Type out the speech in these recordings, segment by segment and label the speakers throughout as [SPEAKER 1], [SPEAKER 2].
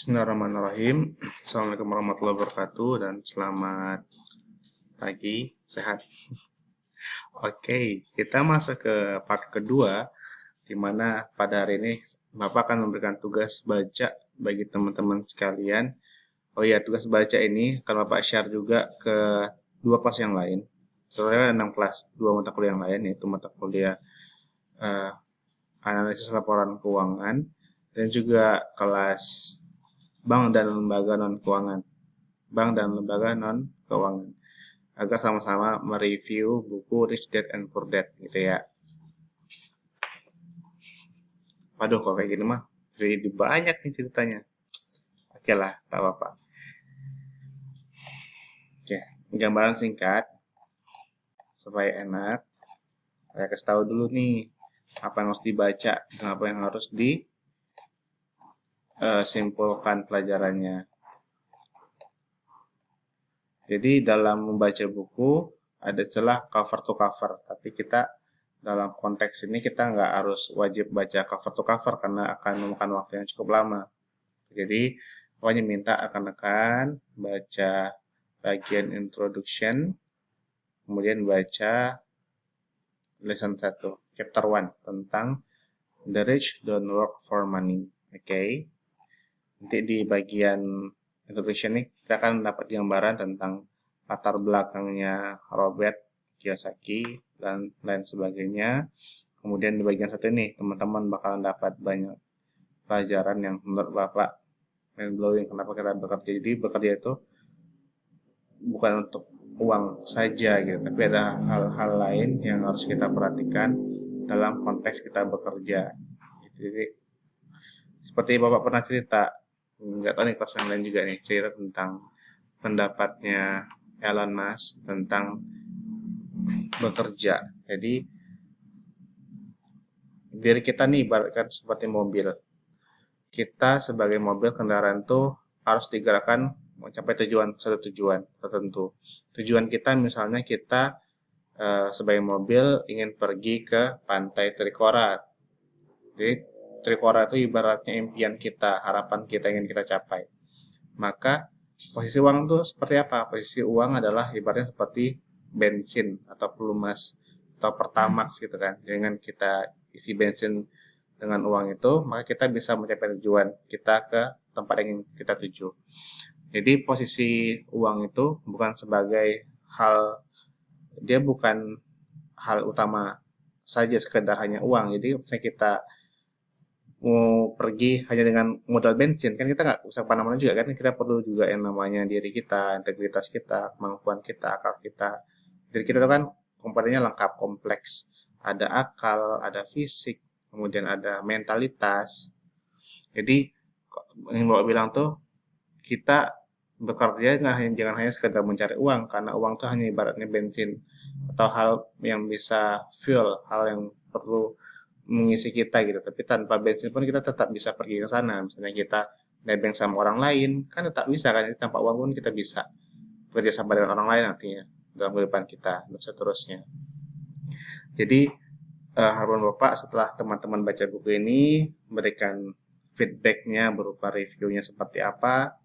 [SPEAKER 1] Bismillahirrahmanirrahim. Assalamualaikum warahmatullahi wabarakatuh dan selamat pagi, sehat. Oke, kita masuk ke part kedua, di mana pada hari ini Bapak akan memberikan tugas baca bagi teman-teman sekalian. Oh iya, tugas baca ini akan Bapak share juga ke dua kelas yang lain. Soalnya ada 6 kelas, dua mata kuliah yang lain, yaitu mata kuliah eh, analisis laporan keuangan dan juga kelas bank dan lembaga non-keuangan. Bank dan lembaga non-keuangan. Agar sama-sama mereview buku Rich Dad and Poor Dad gitu ya. Waduh, kok kayak gini mah jadi banyak nih ceritanya. Oke lah, tak apa-apa. Oke, gambaran singkat supaya enak. Saya kasih tahu dulu nih apa yang harus dibaca dan apa yang harus disimpulkan pelajarannya. Jadi dalam membaca buku ada istilah cover to cover, tapi kita dalam konteks ini kita nggak harus wajib baca cover to cover karena akan memakan waktu yang cukup lama. Jadi pokoknya minta rekan-rekan baca bagian introduction, kemudian baca lesson 1, chapter 1 tentang The Rich Don't Work for Money. Oke. Nanti di bagian introduction ini kita akan dapat gambaran tentang latar belakangnya Robert Kiyosaki dan lain sebagainya. Kemudian di bagian satu ini teman-teman bakalan dapat banyak pelajaran yang menurut Bapak mind blowing. Kenapa kita bekerja? Jadi bekerja itu bukan untuk uang saja gitu, tapi ada hal-hal lain yang harus kita perhatikan dalam konteks kita bekerja. Jadi seperti Bapak pernah cerita, nggak tahu nih kelas yang lain juga nih, cerita tentang pendapatnya Elon Musk tentang bekerja. Jadi diri kita nih ibaratkan seperti mobil. Kita sebagai mobil kendaraan tuh harus digerakkan mencapai satu tujuan tertentu. Tujuan kita misalnya kita sebagai mobil ingin pergi ke pantai Trikora. Jadi Trikora itu ibaratnya impian kita, harapan kita ingin kita capai. Maka posisi uang itu seperti apa? Posisi uang adalah ibaratnya seperti bensin atau pelumas atau pertamax gitu kan. Dengan kita isi bensin dengan uang itu, maka kita bisa mencapai tujuan kita ke tempat yang ingin kita tuju. Jadi posisi uang itu bukan sebagai dia bukan hal utama saja sekedar hanya uang. Jadi misalnya kita mau pergi hanya dengan modal bensin kan kita nggak bisa kemana-mana juga kan, kita perlu juga yang namanya diri kita, integritas kita, kemampuan kita, akal kita. Diri kita itu kan komponennya lengkap, kompleks, ada akal, ada fisik, kemudian ada mentalitas. Jadi yang Bapak bilang tuh kita bekerja jangan hanya sekedar mencari uang, karena uang tuh hanya ibaratnya bensin atau hal yang bisa fuel, hal yang perlu mengisi kita gitu. Tapi tanpa bensin pun kita tetap bisa pergi ke sana. Misalnya kita nebeng sama orang lain, kan tetap bisa kan. Jadi tanpa uang pun kita bisa bekerja sama dengan orang lain nantinya dalam kehidupan kita dan seterusnya. Jadi harapan Bapak setelah teman-teman baca buku ini berikan feedbacknya berupa reviewnya seperti apa.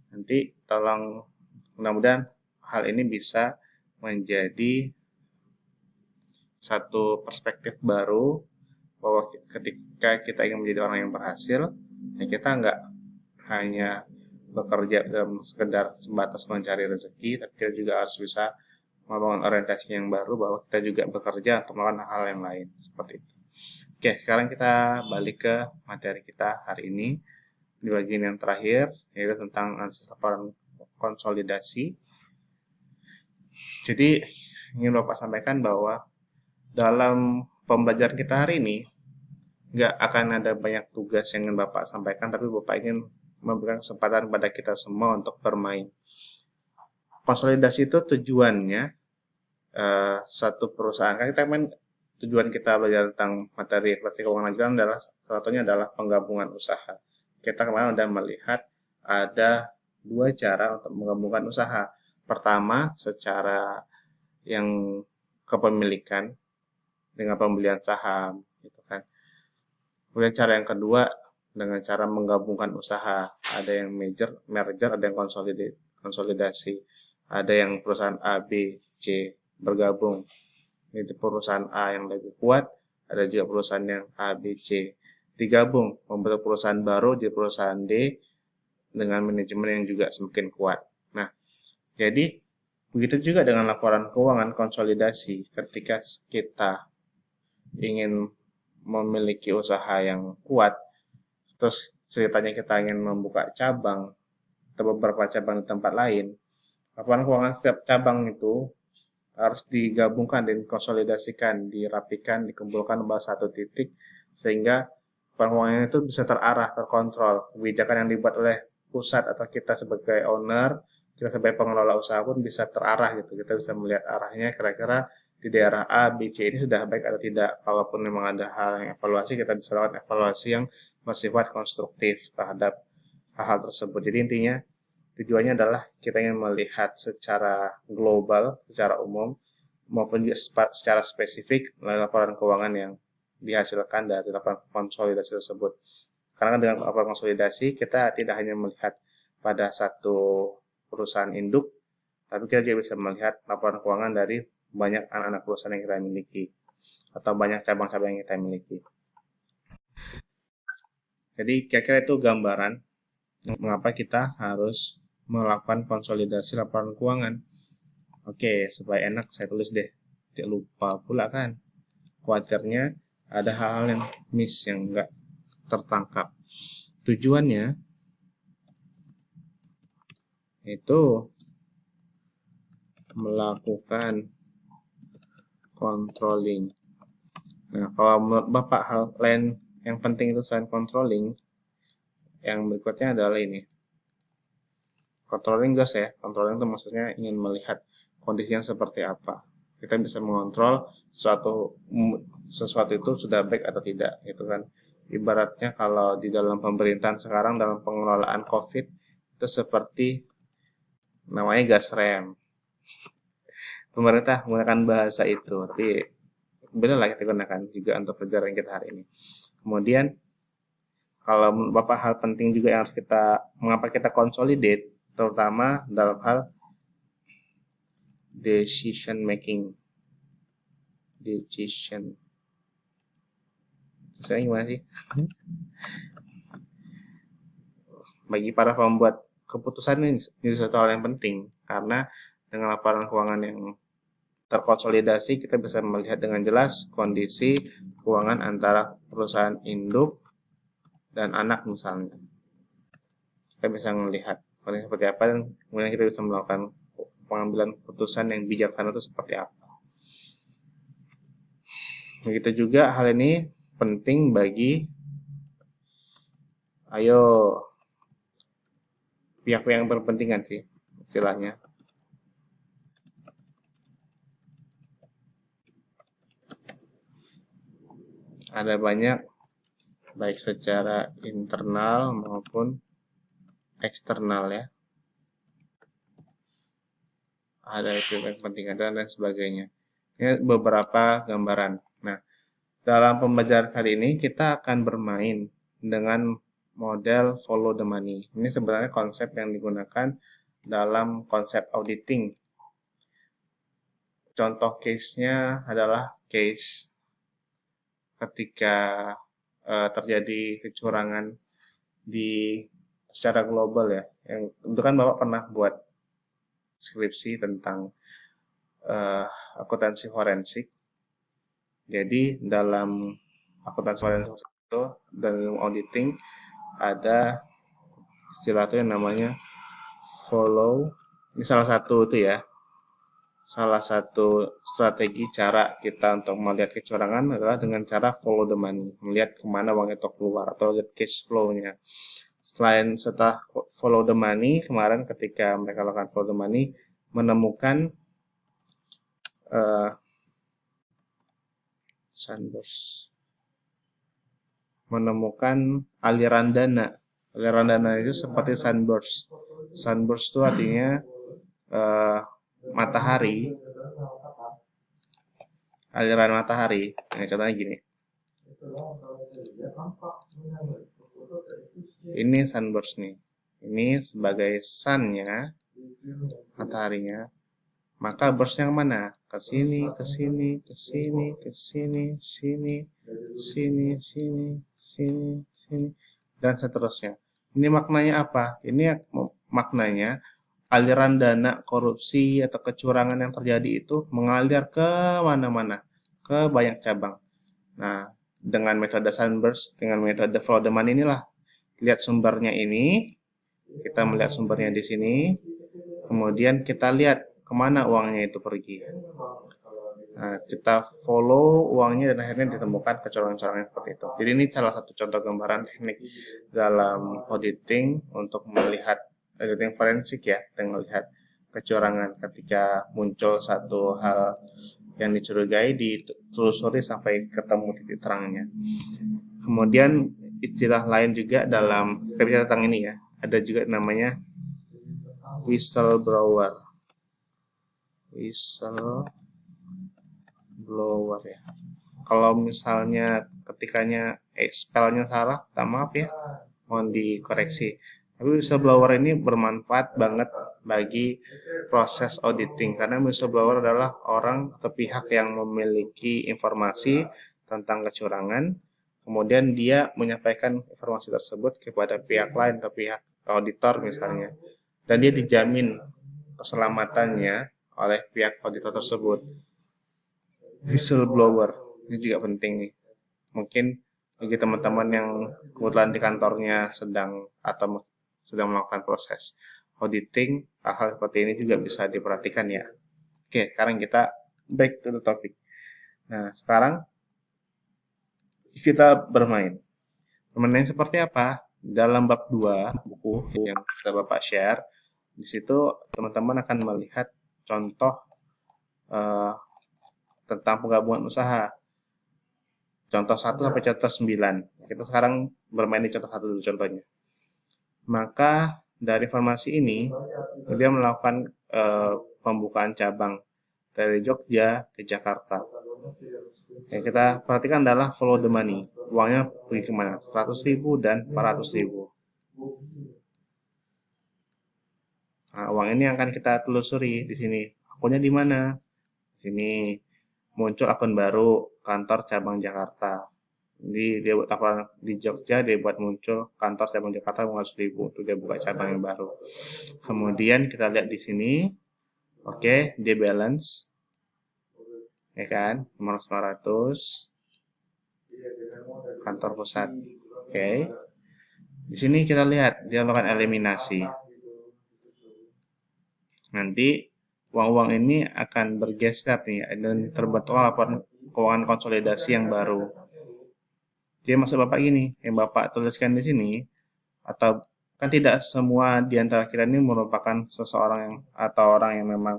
[SPEAKER 1] Nanti tolong mudah-mudahan hal ini bisa menjadi satu perspektif baru bahwa ketika kita ingin menjadi orang yang berhasil, ya kita nggak hanya bekerja dalam sekedar sebatas mencari rezeki, tapi kita juga harus bisa membangun orientasi yang baru bahwa kita juga bekerja untuk melakukan hal yang lain seperti itu. Oke, sekarang kita balik ke materi kita hari ini di bagian yang terakhir, yaitu tentang analisis laporan konsolidasi. Jadi ingin Bapak sampaikan bahwa dalam pembelajaran kita hari ini nggak akan ada banyak tugas yang ingin Bapak sampaikan, tapi Bapak ingin memberikan kesempatan pada kita semua untuk bermain. Konsolidasi itu tujuannya satu perusahaan, kan kita tujuan kita belajar tentang materi klasik keuangan lanjutan adalah salah satunya adalah penggabungan usaha. Kita kemarin sudah melihat ada dua cara untuk menggabungkan usaha. Pertama, secara yang kepemilikan dengan pembelian saham, gitu kan. Kemudian cara yang kedua dengan cara menggabungkan usaha. Ada yang merger, ada yang konsolidasi. Ada yang perusahaan A, B, C bergabung. Itu perusahaan A yang lebih kuat, ada juga perusahaan yang A, B, C digabung, membentuk perusahaan baru di perusahaan D dengan manajemen yang juga semakin kuat. Nah, jadi begitu juga dengan laporan keuangan konsolidasi. Ketika kita ingin memiliki usaha yang kuat, terus ceritanya kita ingin membuka cabang atau beberapa cabang di tempat lain, laporan keuangan setiap cabang itu harus digabungkan dan dikonsolidasikan, dirapikan, dikumpulkan pada satu titik sehingga laporan itu bisa terarah, terkontrol. Kebijakan yang dibuat oleh pusat atau kita sebagai owner, kita sebagai pengelola usaha pun bisa terarah gitu. Kita bisa melihat arahnya kira-kira di daerah A, B, C ini sudah baik atau tidak. Kalaupun memang ada hal yang evaluasi, kita bisa lakukan evaluasi yang bersifat konstruktif terhadap hal-hal tersebut. Jadi intinya tujuannya adalah kita ingin melihat secara global, secara umum, maupun secara spesifik melalui laporan keuangan yang dihasilkan dari laporan konsolidasi tersebut. Karena dengan laporan konsolidasi, kita tidak hanya melihat pada satu perusahaan induk, tapi kita juga bisa melihat laporan keuangan dari banyak anak-anak perusahaan yang kita miliki, atau banyak cabang-cabang yang kita miliki. Jadi kira-kira itu gambaran mengapa kita harus melakukan konsolidasi laporan keuangan. Oke, supaya enak saya tulis deh. Tidak lupa pula kan. Khawatirnya ada hal-hal yang miss, yang enggak tertangkap. Tujuannya itu melakukan controlling. Nah, kalau menurut Bapak hal lain yang penting itu selain controlling, yang berikutnya adalah ini. Controlling jelas ya, controlling itu maksudnya ingin melihat kondisinya seperti apa. Kita bisa mengontrol sesuatu itu sudah baik atau tidak, gitu kan. Ibaratnya kalau di dalam pemerintahan sekarang dalam pengelolaan COVID itu seperti namanya gas rem. Pemerintah menggunakan bahasa itu, tapi benar lah kita gunakan juga untuk pelajaran kita hari ini. Kemudian kalau menurut Bapak hal penting juga yang harus mengapa kita consolidate, terutama dalam hal decision making. Saya gimana sih? Bagi para pembuat keputusan ini satu hal yang penting, karena dengan laporan keuangan yang terkonsolidasi kita bisa melihat dengan jelas kondisi keuangan antara perusahaan induk dan anak misalnya. Kita bisa melihat kondisi seperti apa dan kemudian kita bisa melakukan pengambilan keputusan yang bijaksana itu seperti apa. Begitu juga hal ini penting bagi pihak-pihak yang berkepentingan sih istilahnya. Ada banyak baik secara internal maupun eksternal ya. Ada pihak kepentingan dan lain sebagainya. Ini beberapa gambaran. Nah, dalam pembelajaran kali ini kita akan bermain dengan model follow the money. Ini sebenarnya konsep yang digunakan dalam konsep auditing. Contoh case-nya adalah case ketika terjadi kecurangan secara global ya. Yang itu kan Bapak pernah buat skripsi tentang akuntansi forensik. Jadi dalam akuntansi forensik itu dalam auditing ada istilah itu yang namanya follow. Ini salah satu itu ya. Salah satu strategi cara kita untuk melihat kecurangan adalah dengan cara follow the money, melihat kemana uang itu keluar atau lihat cash flow-nya. Setelah follow the money, kemarin ketika mereka lakukan follow the money, menemukan aliran dana. Aliran dana itu seperti sunburst. Sunburst itu artinya matahari, aliran matahari. Nah, contohnya gini. Ini sunburst nih. Ini sebagai sun-nya, mataharinya. Maka burst yang mana? Ke sini, ke sini, ke sini, ke sini, sini, sini, sini, sini, sini, dan seterusnya. Ini maknanya apa? Ini maknanya aliran dana korupsi atau kecurangan yang terjadi itu mengalir ke mana-mana, ke banyak cabang. Nah, dengan metode sunburst, dengan metode follow the money inilah, lihat sumbernya ini, kita melihat sumbernya di sini, kemudian kita lihat kemana uangnya itu pergi. Nah, kita follow uangnya dan akhirnya ditemukan kecurangan-kecurangan seperti itu. Jadi ini salah satu contoh gambaran teknik dalam auditing untuk melihat auditing forensik ya, dan melihat kecurangan ketika muncul satu hal yang dicurigai ditelusuri sampai ketemu titik terangnya. Kemudian istilah lain juga dalam kita bicara tentang ini ya, ada juga namanya whistleblower ya. Kalau misalnya ketikanya spellnya salah, maaf ya, mohon dikoreksi. Tapi whistleblower ini bermanfaat banget bagi proses auditing karena whistleblower adalah orang atau pihak yang memiliki informasi tentang kecurangan, kemudian dia menyampaikan informasi tersebut kepada pihak lain atau pihak auditor misalnya, dan dia dijamin keselamatannya oleh pihak auditor tersebut. Whistleblower ini juga penting nih. Mungkin bagi teman-teman yang kebetulan di kantornya sedang melakukan proses auditing, hal-hal seperti ini juga bisa diperhatikan ya. Oke, sekarang kita back to the topic. Nah, sekarang kita bermain. Bermain seperti apa? Dalam bab 2 buku yang kita Bapak share, di situ teman-teman akan melihat contoh tentang penggabungan usaha. Contoh 1 sampai contoh 9. Kita sekarang bermain di contoh 1 dulu contohnya. Maka dari formasi ini, dia melakukan pembukaan cabang dari Jogja ke Jakarta. Yang kita perhatikan adalah follow the money. Uangnya pergi kemana? 100.000 dan 400.000. Nah, uang ini akan kita telusuri di sini. Akunnya di mana? Di sini muncul akun baru kantor cabang Jakarta. Jadi dia buat apa di Jogja, dia buat muncul kantor cabang Jakarta 500.000 untuk dia buka cabang yang baru. Kemudian kita lihat di sini, oke, dia balance, ya kan, 500 kantor pusat, oke. Di sini kita lihat dia melakukan eliminasi. Nanti uang-uang ini akan bergeser nih dan terbentuklah laporan keuangan konsolidasi yang baru. Jadi maksud Bapak gini, yang Bapak tuliskan di sini, atau kan tidak semua di antara kita ini merupakan seseorang atau orang yang memang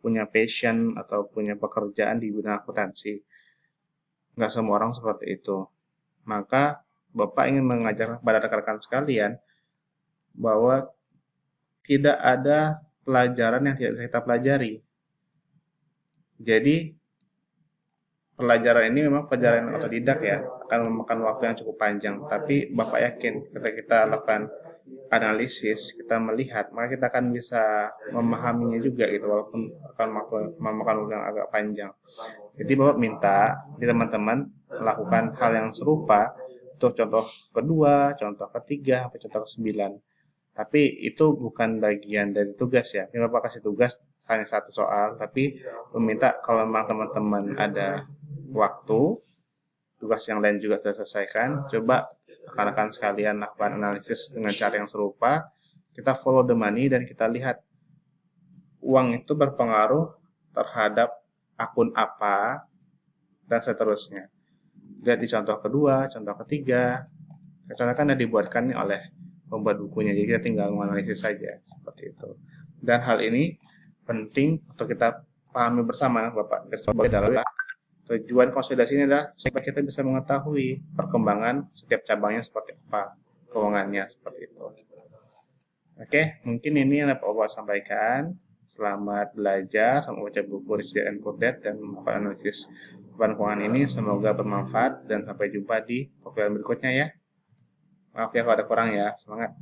[SPEAKER 1] punya passion atau punya pekerjaan di bidang akuntansi. Nggak semua orang seperti itu. Maka Bapak ingin mengajar kepada rekan-rekan sekalian bahwa tidak ada pelajaran yang tidak bisa kita pelajari. Jadi pelajaran ini memang pelajaran otodidak ya, akan memakan waktu yang cukup panjang. Tapi Bapak yakin ketika kita lakukan analisis, kita melihat, maka kita akan bisa memahaminya juga gitu, walaupun akan memakan waktu yang agak panjang. Jadi Bapak minta di teman-teman melakukan hal yang serupa untuk contoh kedua, contoh ketiga, sampai contoh ke-9. Tapi itu bukan bagian dari tugas ya. Ini Bapak kasih tugas hanya satu soal, tapi meminta kalau memang teman-teman ada waktu, tugas yang lain juga sudah selesaikan, coba rekan-rekan sekalian lakukan analisis dengan cara yang serupa, kita follow the money dan kita lihat uang itu berpengaruh terhadap akun apa, dan seterusnya. Lihat di contoh kedua, contoh ketiga, contohnya kan ada dibuatkan oleh pembuat bukunya, jadi kita tinggal menganalisis saja, seperti itu. Dan hal ini penting untuk kita pahami bersama, Bapak. Adalah tujuan konsolidasi ini adalah supaya kita bisa mengetahui perkembangan setiap cabangnya seperti apa, keuangannya seperti itu. Oke, mungkin ini yang dapat Bapak sampaikan. Selamat belajar, selamat baca buku Rich and Poor Dad dan melakukan analisis beban keuangan ini. Semoga bermanfaat dan sampai jumpa di video berikutnya ya. Maaf ya kalau ada kurang ya. Semangat.